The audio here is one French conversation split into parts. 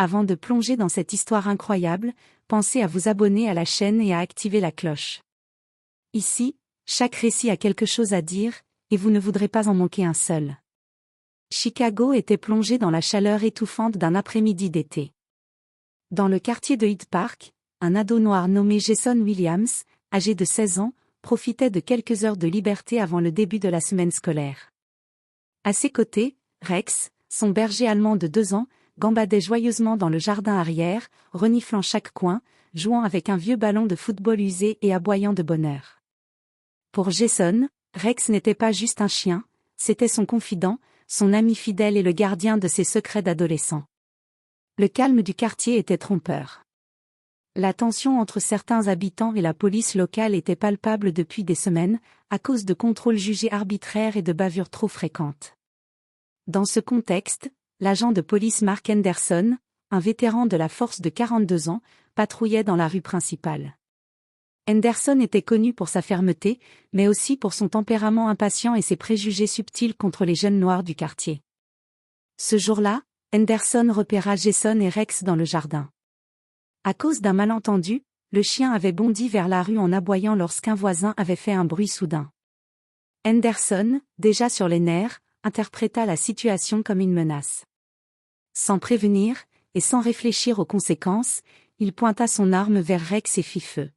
Avant de plonger dans cette histoire incroyable, pensez à vous abonner à la chaîne et à activer la cloche. Ici, chaque récit a quelque chose à dire, et vous ne voudrez pas en manquer un seul. Chicago était plongé dans la chaleur étouffante d'un après-midi d'été. Dans le quartier de Hyde Park, un ado noir nommé Jason Williams, âgé de 16 ans, profitait de quelques heures de liberté avant le début de la semaine scolaire. À ses côtés, Rex, son berger allemand de 2 ans, gambadait joyeusement dans le jardin arrière, reniflant chaque coin, jouant avec un vieux ballon de football usé et aboyant de bonheur. Pour Jason, Rex n'était pas juste un chien, c'était son confident, son ami fidèle et le gardien de ses secrets d'adolescent. Le calme du quartier était trompeur. La tension entre certains habitants et la police locale était palpable depuis des semaines, à cause de contrôles jugés arbitraires et de bavures trop fréquentes. Dans ce contexte, l'agent de police Mark Henderson, un vétéran de la force de 42 ans, patrouillait dans la rue principale. Henderson était connu pour sa fermeté, mais aussi pour son tempérament impatient et ses préjugés subtils contre les jeunes noirs du quartier. Ce jour-là, Henderson repéra Jason et Rex dans le jardin. À cause d'un malentendu, le chien avait bondi vers la rue en aboyant lorsqu'un voisin avait fait un bruit soudain. Henderson, déjà sur les nerfs, interpréta la situation comme une menace. Sans prévenir, et sans réfléchir aux conséquences, il pointa son arme vers Rex et fit feu.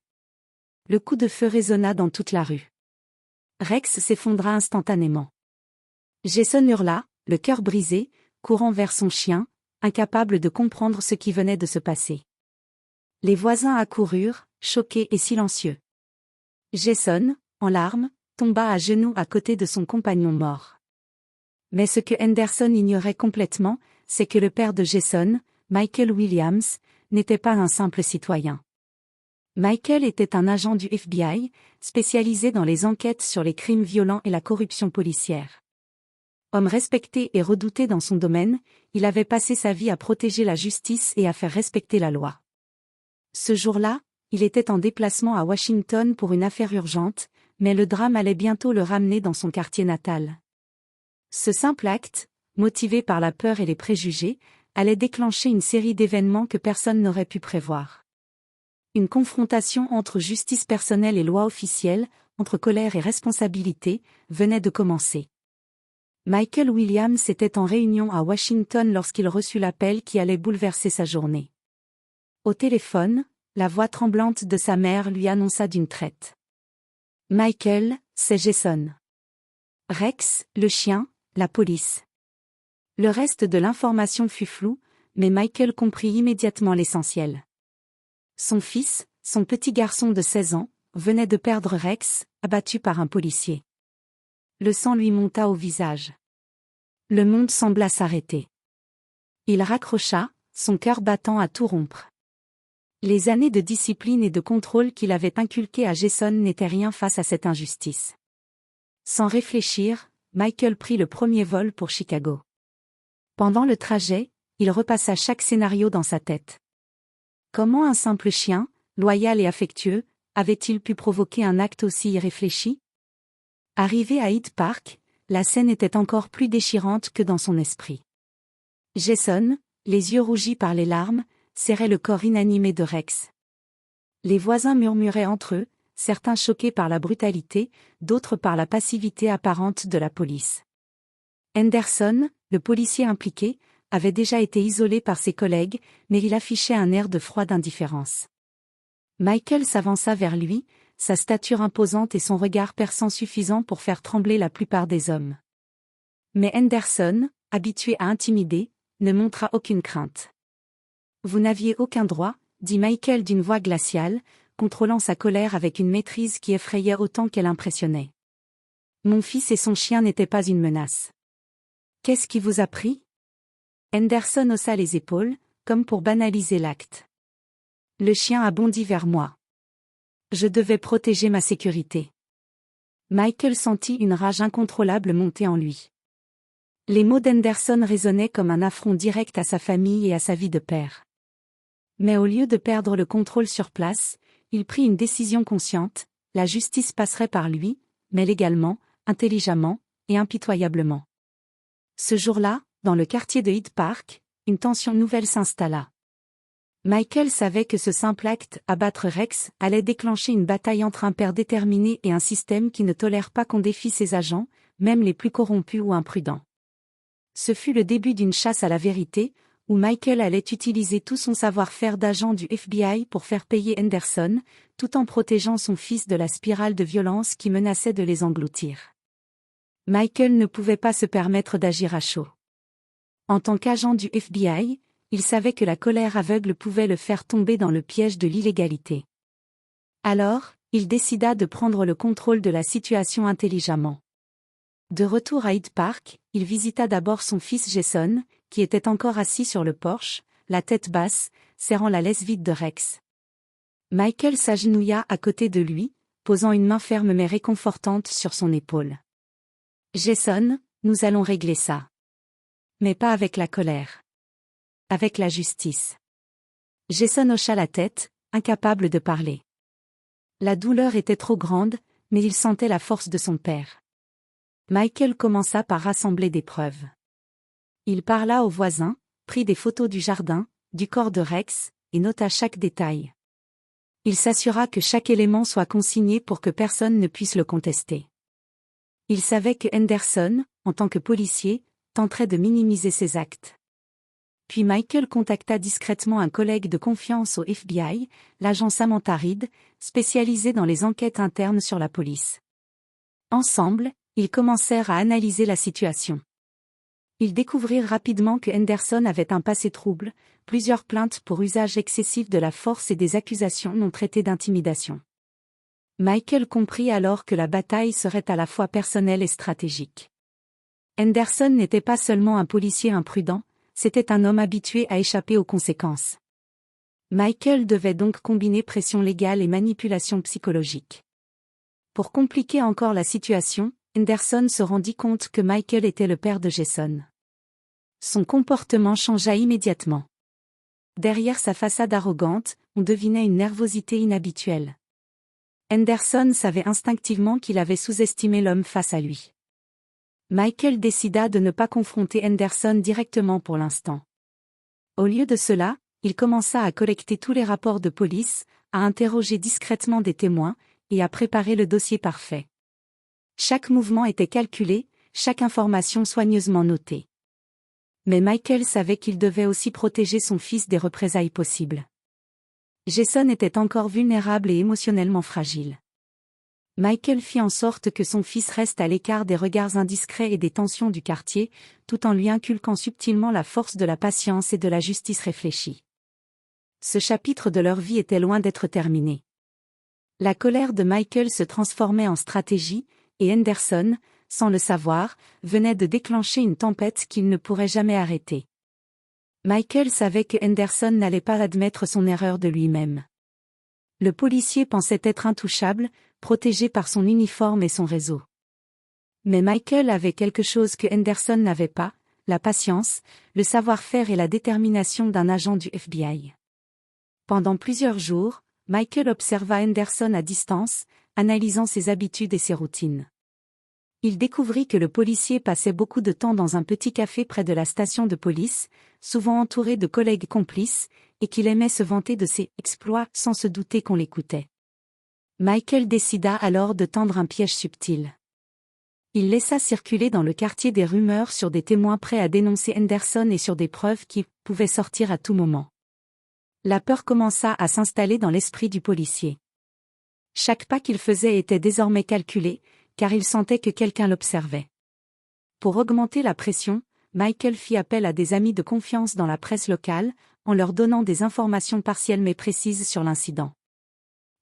Le coup de feu résonna dans toute la rue. Rex s'effondra instantanément. Jason hurla, le cœur brisé, courant vers son chien, incapable de comprendre ce qui venait de se passer. Les voisins accoururent, choqués et silencieux. Jason, en larmes, tomba à genoux à côté de son compagnon mort. Mais ce que Henderson ignorait complètement, c'est que le père de Jason, Michael Williams, n'était pas un simple citoyen. Michael était un agent du FBI, spécialisé dans les enquêtes sur les crimes violents et la corruption policière. Homme respecté et redouté dans son domaine, il avait passé sa vie à protéger la justice et à faire respecter la loi. Ce jour-là, il était en déplacement à Washington pour une affaire urgente, mais le drame allait bientôt le ramener dans son quartier natal. Ce simple acte, motivé par la peur et les préjugés, allait déclencher une série d'événements que personne n'aurait pu prévoir. Une confrontation entre justice personnelle et loi officielle, entre colère et responsabilité, venait de commencer. Michael Williams était en réunion à Washington lorsqu'il reçut l'appel qui allait bouleverser sa journée. Au téléphone, la voix tremblante de sa mère lui annonça d'une traite. « Michael, c'est Jason. Rex, le chien, la police. » Le reste de l'information fut flou, mais Michael comprit immédiatement l'essentiel. Son fils, son petit garçon de 16 ans, venait de perdre Rex, abattu par un policier. Le sang lui monta au visage. Le monde sembla s'arrêter. Il raccrocha, son cœur battant à tout rompre. Les années de discipline et de contrôle qu'il avait inculquées à Jason n'étaient rien face à cette injustice. Sans réfléchir, Michael prit le premier vol pour Chicago. Pendant le trajet, il repassa chaque scénario dans sa tête. Comment un simple chien, loyal et affectueux, avait-il pu provoquer un acte aussi irréfléchi? Arrivé à Hyde Park, la scène était encore plus déchirante que dans son esprit. Jason, les yeux rougis par les larmes, serrait le corps inanimé de Rex. Les voisins murmuraient entre eux, certains choqués par la brutalité, d'autres par la passivité apparente de la police. Henderson, le policier impliqué, avait déjà été isolé par ses collègues, mais il affichait un air de froide indifférence. Michael s'avança vers lui, sa stature imposante et son regard perçant suffisant pour faire trembler la plupart des hommes. Mais Henderson, habitué à intimider, ne montra aucune crainte. « Vous n'aviez aucun droit, » dit Michael d'une voix glaciale, contrôlant sa colère avec une maîtrise qui effrayait autant qu'elle impressionnait. « Mon fils et son chien n'étaient pas une menace. »« Qu'est-ce qui vous a pris ?» Henderson haussa les épaules, comme pour banaliser l'acte. « Le chien a bondi vers moi. Je devais protéger ma sécurité. » Michael sentit une rage incontrôlable monter en lui. Les mots d'Henderson résonnaient comme un affront direct à sa famille et à sa vie de père. Mais au lieu de perdre le contrôle sur place, il prit une décision consciente, la justice passerait par lui, mais légalement, intelligemment et impitoyablement. Ce jour-là, dans le quartier de Hyde Park, une tension nouvelle s'installa. Michael savait que ce simple acte, abattre Rex, allait déclencher une bataille entre un père déterminé et un système qui ne tolère pas qu'on défie ses agents, même les plus corrompus ou imprudents. Ce fut le début d'une chasse à la vérité, où Michael allait utiliser tout son savoir-faire d'agent du FBI pour faire payer Henderson, tout en protégeant son fils de la spirale de violence qui menaçait de les engloutir. Michael ne pouvait pas se permettre d'agir à chaud. En tant qu'agent du FBI, il savait que la colère aveugle pouvait le faire tomber dans le piège de l'illégalité. Alors, il décida de prendre le contrôle de la situation intelligemment. De retour à Hyde Park, il visita d'abord son fils Jason, qui était encore assis sur le porche, la tête basse, serrant la laisse vide de Rex. Michael s'agenouilla à côté de lui, posant une main ferme mais réconfortante sur son épaule. « Jason, nous allons régler ça. Mais pas avec la colère. Avec la justice. » Jason hocha la tête, incapable de parler. La douleur était trop grande, mais il sentait la force de son père. Michael commença par rassembler des preuves. Il parla aux voisins, prit des photos du jardin, du corps de Rex, et nota chaque détail. Il s'assura que chaque élément soit consigné pour que personne ne puisse le contester. Il savait que Henderson, en tant que policier, tenterait de minimiser ses actes. Puis Michael contacta discrètement un collègue de confiance au FBI, l'agent Samantha Reed, spécialisé dans les enquêtes internes sur la police. Ensemble, ils commencèrent à analyser la situation. Ils découvrirent rapidement que Henderson avait un passé trouble, plusieurs plaintes pour usage excessif de la force et des accusations non traitées d'intimidation. Michael comprit alors que la bataille serait à la fois personnelle et stratégique. Henderson n'était pas seulement un policier imprudent, c'était un homme habitué à échapper aux conséquences. Michael devait donc combiner pression légale et manipulation psychologique. Pour compliquer encore la situation, Henderson se rendit compte que Michael était le père de Jason. Son comportement changea immédiatement. Derrière sa façade arrogante, on devinait une nervosité inhabituelle. Henderson savait instinctivement qu'il avait sous-estimé l'homme face à lui. Michael décida de ne pas confronter Henderson directement pour l'instant. Au lieu de cela, il commença à collecter tous les rapports de police, à interroger discrètement des témoins, et à préparer le dossier parfait. Chaque mouvement était calculé, chaque information soigneusement notée. Mais Michael savait qu'il devait aussi protéger son fils des représailles possibles. Jason était encore vulnérable et émotionnellement fragile. Michael fit en sorte que son fils reste à l'écart des regards indiscrets et des tensions du quartier, tout en lui inculquant subtilement la force de la patience et de la justice réfléchie. Ce chapitre de leur vie était loin d'être terminé. La colère de Michael se transformait en stratégie, et Henderson, sans le savoir, venait de déclencher une tempête qu'il ne pourrait jamais arrêter. Michael savait que Henderson n'allait pas admettre son erreur de lui-même. Le policier pensait être intouchable, protégé par son uniforme et son réseau. Mais Michael avait quelque chose que Henderson n'avait pas, la patience, le savoir-faire et la détermination d'un agent du FBI. Pendant plusieurs jours, Michael observa Henderson à distance, analysant ses habitudes et ses routines. Il découvrit que le policier passait beaucoup de temps dans un petit café près de la station de police, souvent entouré de collègues complices, et qu'il aimait se vanter de ses exploits sans se douter qu'on l'écoutait. Michael décida alors de tendre un piège subtil. Il laissa circuler dans le quartier des rumeurs sur des témoins prêts à dénoncer Henderson et sur des preuves qui pouvaient sortir à tout moment. La peur commença à s'installer dans l'esprit du policier. Chaque pas qu'il faisait était désormais calculé, car il sentait que quelqu'un l'observait. Pour augmenter la pression, Michael fit appel à des amis de confiance dans la presse locale, en leur donnant des informations partielles mais précises sur l'incident.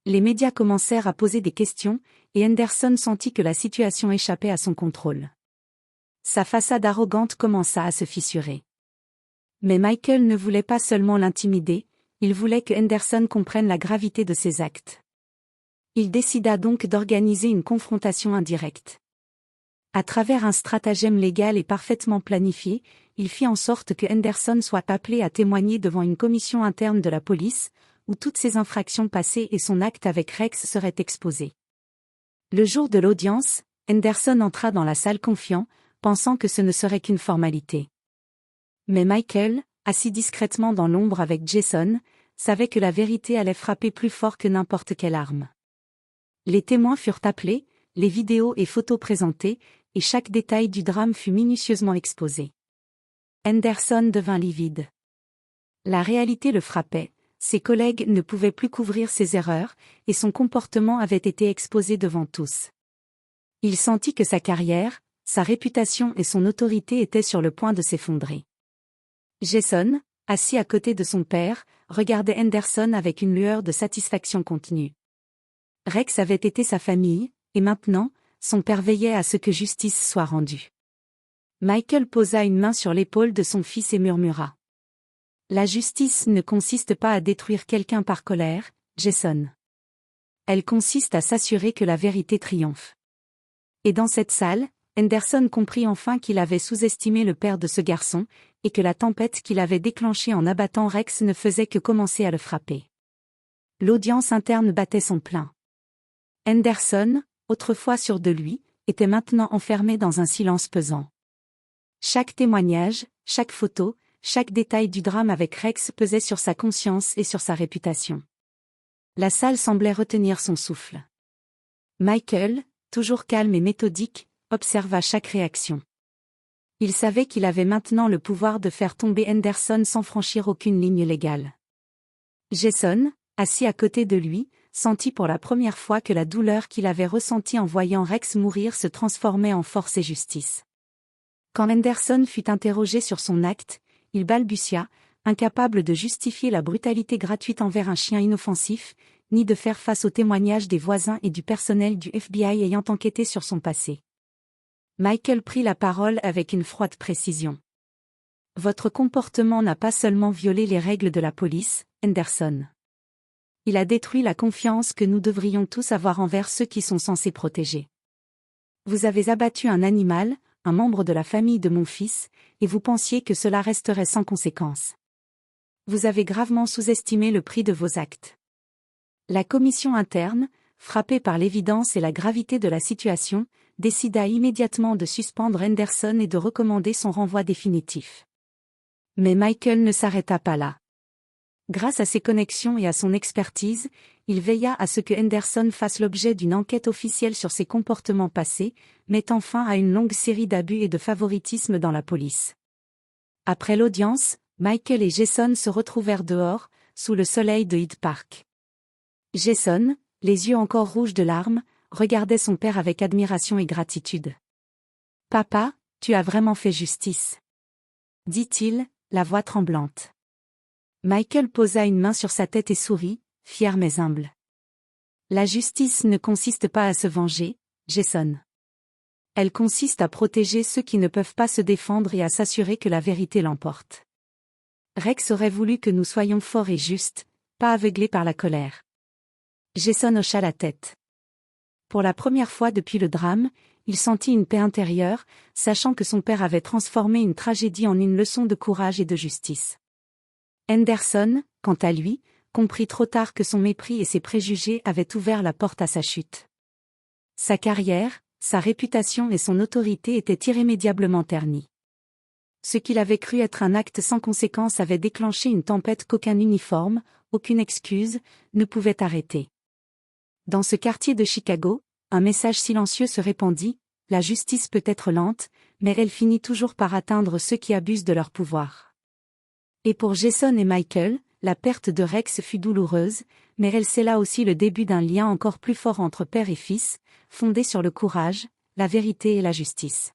Les médias commencèrent à poser des questions, et Henderson sentit que la situation échappait à son contrôle. Sa façade arrogante commença à se fissurer. Mais Michael ne voulait pas seulement l'intimider, il voulait que Henderson comprenne la gravité de ses actes. Il décida donc d'organiser une confrontation indirecte. À travers un stratagème légal et parfaitement planifié, il fit en sorte que Henderson soit appelé à témoigner devant une commission interne de la police, où toutes ses infractions passées et son acte avec Rex seraient exposés. Le jour de l'audience, Henderson entra dans la salle confiant, pensant que ce ne serait qu'une formalité. Mais Michael, assis discrètement dans l'ombre avec Jason, savait que la vérité allait frapper plus fort que n'importe quelle arme. Les témoins furent appelés, les vidéos et photos présentées, et chaque détail du drame fut minutieusement exposé. Henderson devint livide. La réalité le frappait, ses collègues ne pouvaient plus couvrir ses erreurs, et son comportement avait été exposé devant tous. Il sentit que sa carrière, sa réputation et son autorité étaient sur le point de s'effondrer. Jason, assis à côté de son père, regardait Henderson avec une lueur de satisfaction contenue. Rex avait été sa famille, et maintenant, son père veillait à ce que justice soit rendue. Michael posa une main sur l'épaule de son fils et murmura. La justice ne consiste pas à détruire quelqu'un par colère, Jason. Elle consiste à s'assurer que la vérité triomphe. Et dans cette salle, Henderson comprit enfin qu'il avait sous-estimé le père de ce garçon, et que la tempête qu'il avait déclenchée en abattant Rex ne faisait que commencer à le frapper. L'audience interne battait son plein. Henderson, autrefois sûr de lui, était maintenant enfermé dans un silence pesant. Chaque témoignage, chaque photo, chaque détail du drame avec Rex pesait sur sa conscience et sur sa réputation. La salle semblait retenir son souffle. Michael, toujours calme et méthodique, observa chaque réaction. Il savait qu'il avait maintenant le pouvoir de faire tomber Henderson sans franchir aucune ligne légale. Jason, assis à côté de lui, sentit pour la première fois que la douleur qu'il avait ressentie en voyant Rex mourir se transformait en force et justice. Quand Henderson fut interrogé sur son acte, il balbutia, incapable de justifier la brutalité gratuite envers un chien inoffensif, ni de faire face aux témoignages des voisins et du personnel du FBI ayant enquêté sur son passé. Michael prit la parole avec une froide précision. « Votre comportement n'a pas seulement violé les règles de la police, Henderson. Il a détruit la confiance que nous devrions tous avoir envers ceux qui sont censés protéger. Vous avez abattu un animal, un membre de la famille de mon fils, et vous pensiez que cela resterait sans conséquence. Vous avez gravement sous-estimé le prix de vos actes. » La commission interne, frappée par l'évidence et la gravité de la situation, décida immédiatement de suspendre Henderson et de recommander son renvoi définitif. Mais Michael ne s'arrêta pas là. Grâce à ses connexions et à son expertise, il veilla à ce que Henderson fasse l'objet d'une enquête officielle sur ses comportements passés, mettant fin à une longue série d'abus et de favoritisme dans la police. Après l'audience, Michael et Jason se retrouvèrent dehors, sous le soleil de Hyde Park. Jason, les yeux encore rouges de larmes, regardait son père avec admiration et gratitude. « Papa, tu as vraiment fait justice. » dit-il, la voix tremblante. Michael posa une main sur sa tête et sourit, fier mais humble. « La justice ne consiste pas à se venger, Jason. Elle consiste à protéger ceux qui ne peuvent pas se défendre et à s'assurer que la vérité l'emporte. Rex aurait voulu que nous soyons forts et justes, pas aveuglés par la colère. » Jason hocha la tête. Pour la première fois depuis le drame, il sentit une paix intérieure, sachant que son père avait transformé une tragédie en une leçon de courage et de justice. Henderson, quant à lui, comprit trop tard que son mépris et ses préjugés avaient ouvert la porte à sa chute. Sa carrière, sa réputation et son autorité étaient irrémédiablement ternies. Ce qu'il avait cru être un acte sans conséquence avait déclenché une tempête qu'aucun uniforme, aucune excuse, ne pouvait arrêter. Dans ce quartier de Chicago, un message silencieux se répandit, la justice peut être lente, mais elle finit toujours par atteindre ceux qui abusent de leur pouvoir. Et pour Jason et Michael, la perte de Rex fut douloureuse, mais elle scella aussi le début d'un lien encore plus fort entre père et fils, fondé sur le courage, la vérité et la justice.